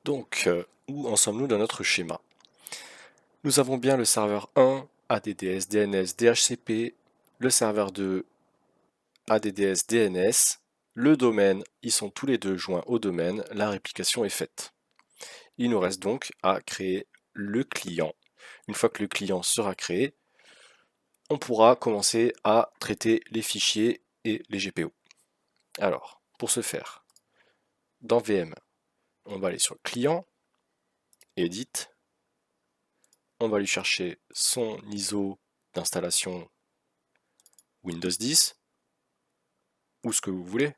Donc, où en sommes-nous dans notre schéma? Nous avons bien le serveur 1, ADDS, DNS, DHCP, le serveur 2, ADDS, DNS, le domaine, ils sont tous les deux joints au domaine, la réplication est faite. Il nous reste donc à créer le client. Une fois que le client sera créé, on pourra commencer à traiter les fichiers et les GPO. Alors, pour ce faire, dans VM, on va aller sur client, edit, on va lui chercher son ISO d'installation Windows 10, ou ce que vous voulez,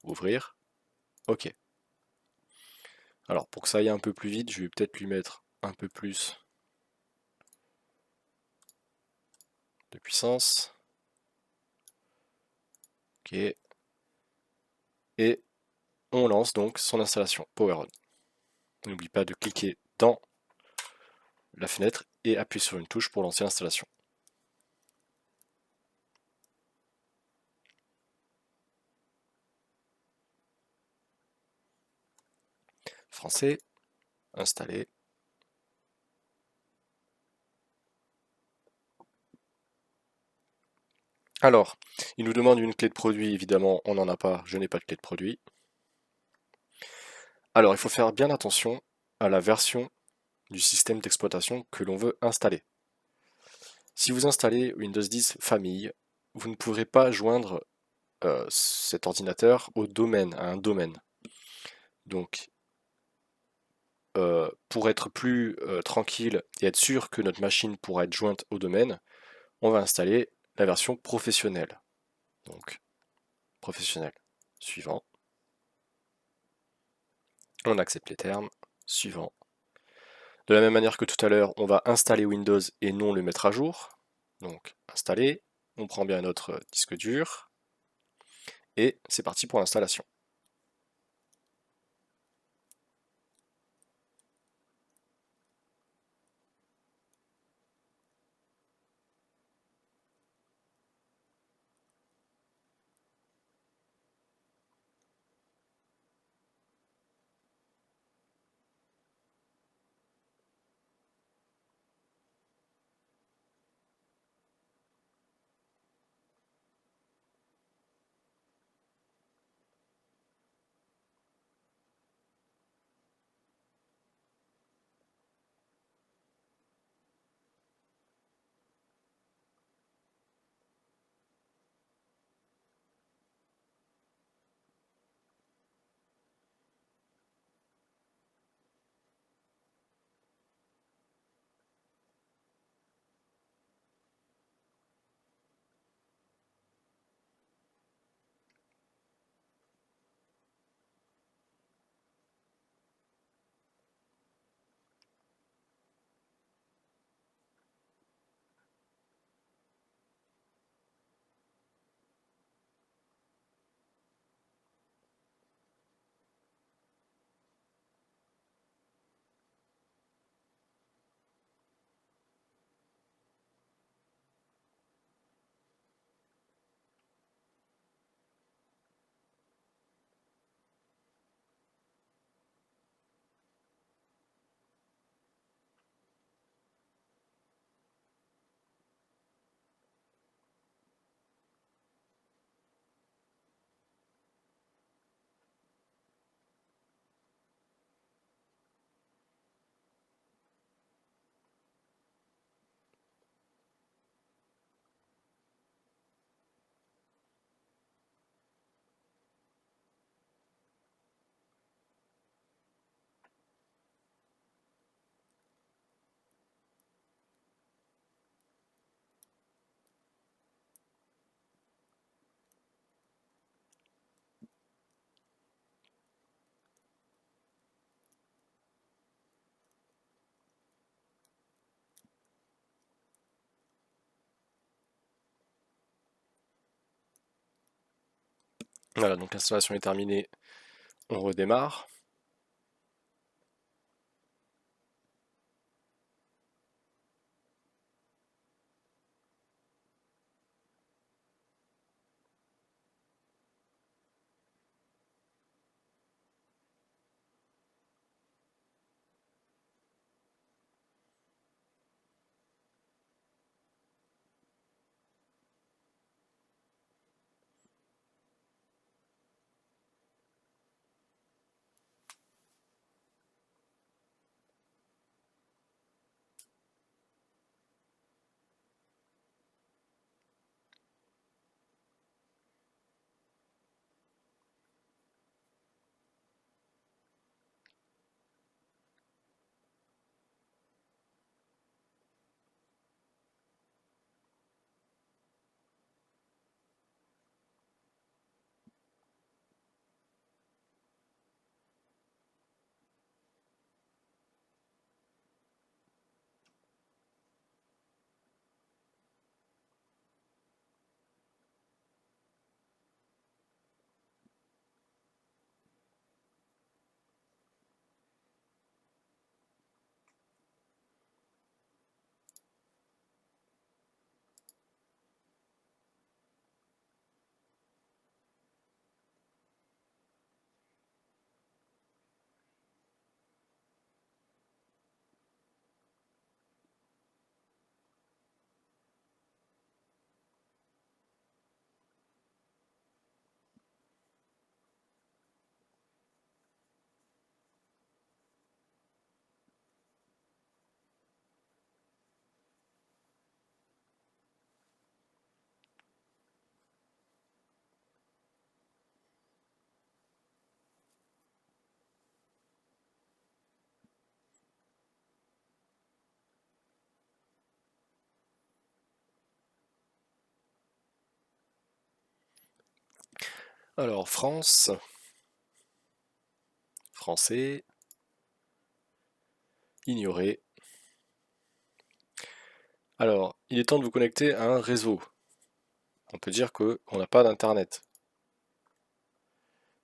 ouvrir, ok. Alors pour que ça aille un peu plus vite, je vais peut-être lui mettre un peu plus de puissance, ok, et on lance donc son installation PowerOn. N'oublie pas de cliquer dans la fenêtre et appuyer sur une touche pour lancer l'installation. Français, installer. Alors, il nous demande une clé de produit, évidemment, on n'en a pas, je n'ai pas de clé de produit. Alors, il faut faire bien attention à la version du système d'exploitation que l'on veut installer. Si vous installez Windows 10 Famille, vous ne pourrez pas joindre cet ordinateur au domaine, à un domaine. Donc, pour être plus tranquille et être sûr que notre machine pourra être jointe au domaine, on va installer la version professionnelle. Donc, professionnel. Suivant. On accepte les termes. Suivant. De la même manière que tout à l'heure, on va installer Windows et non le mettre à jour. Donc, installer. On prend bien notre disque dur. Et c'est parti pour l'installation. Voilà, donc l'installation est terminée. On redémarre. Alors, France, français, ignorer. Alors, il est temps de vous connecter à un réseau. On peut dire qu'on n'a pas d'internet.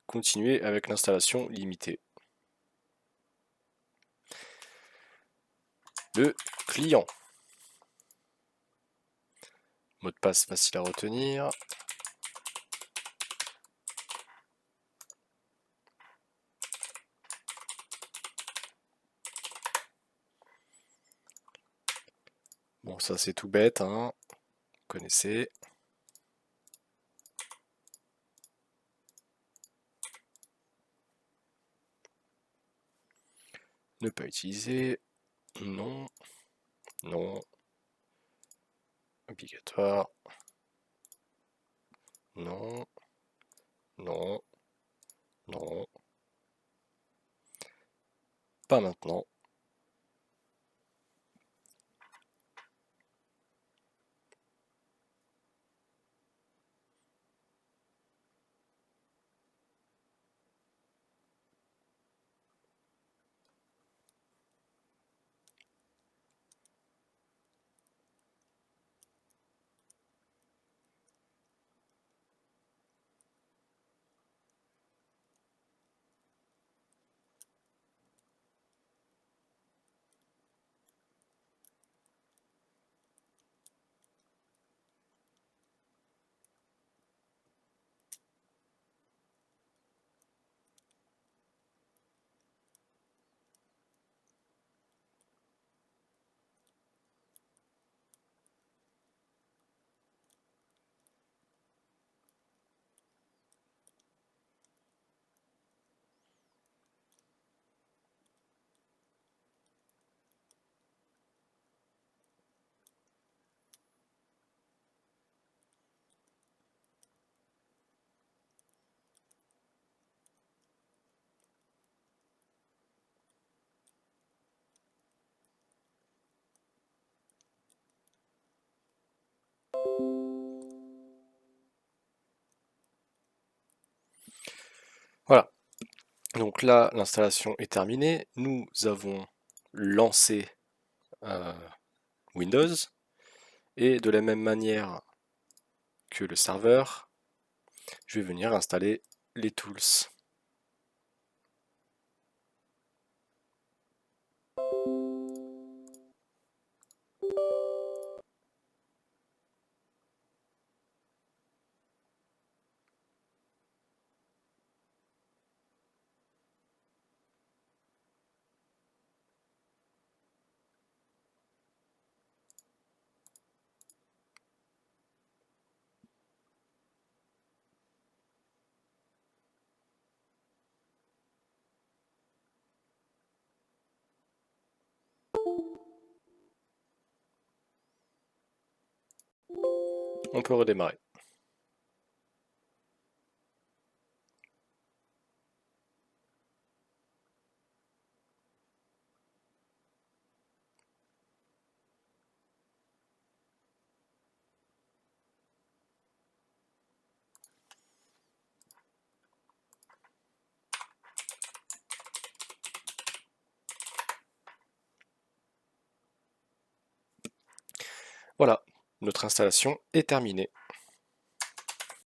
Continuez avec l'installation limitée. Le client. Mot de passe facile à retenir. Bon, ça c'est tout bête, hein. Vous connaissez. Ne pas utiliser. Non. Non. Obligatoire. Non. Non. Non. Pas maintenant. Voilà. Donc là, l'installation est terminée. Nous avons lancé Windows. Et de la même manière que le serveur, je vais venir installer les tools. On peut redémarrer. Voilà, notre installation est terminée.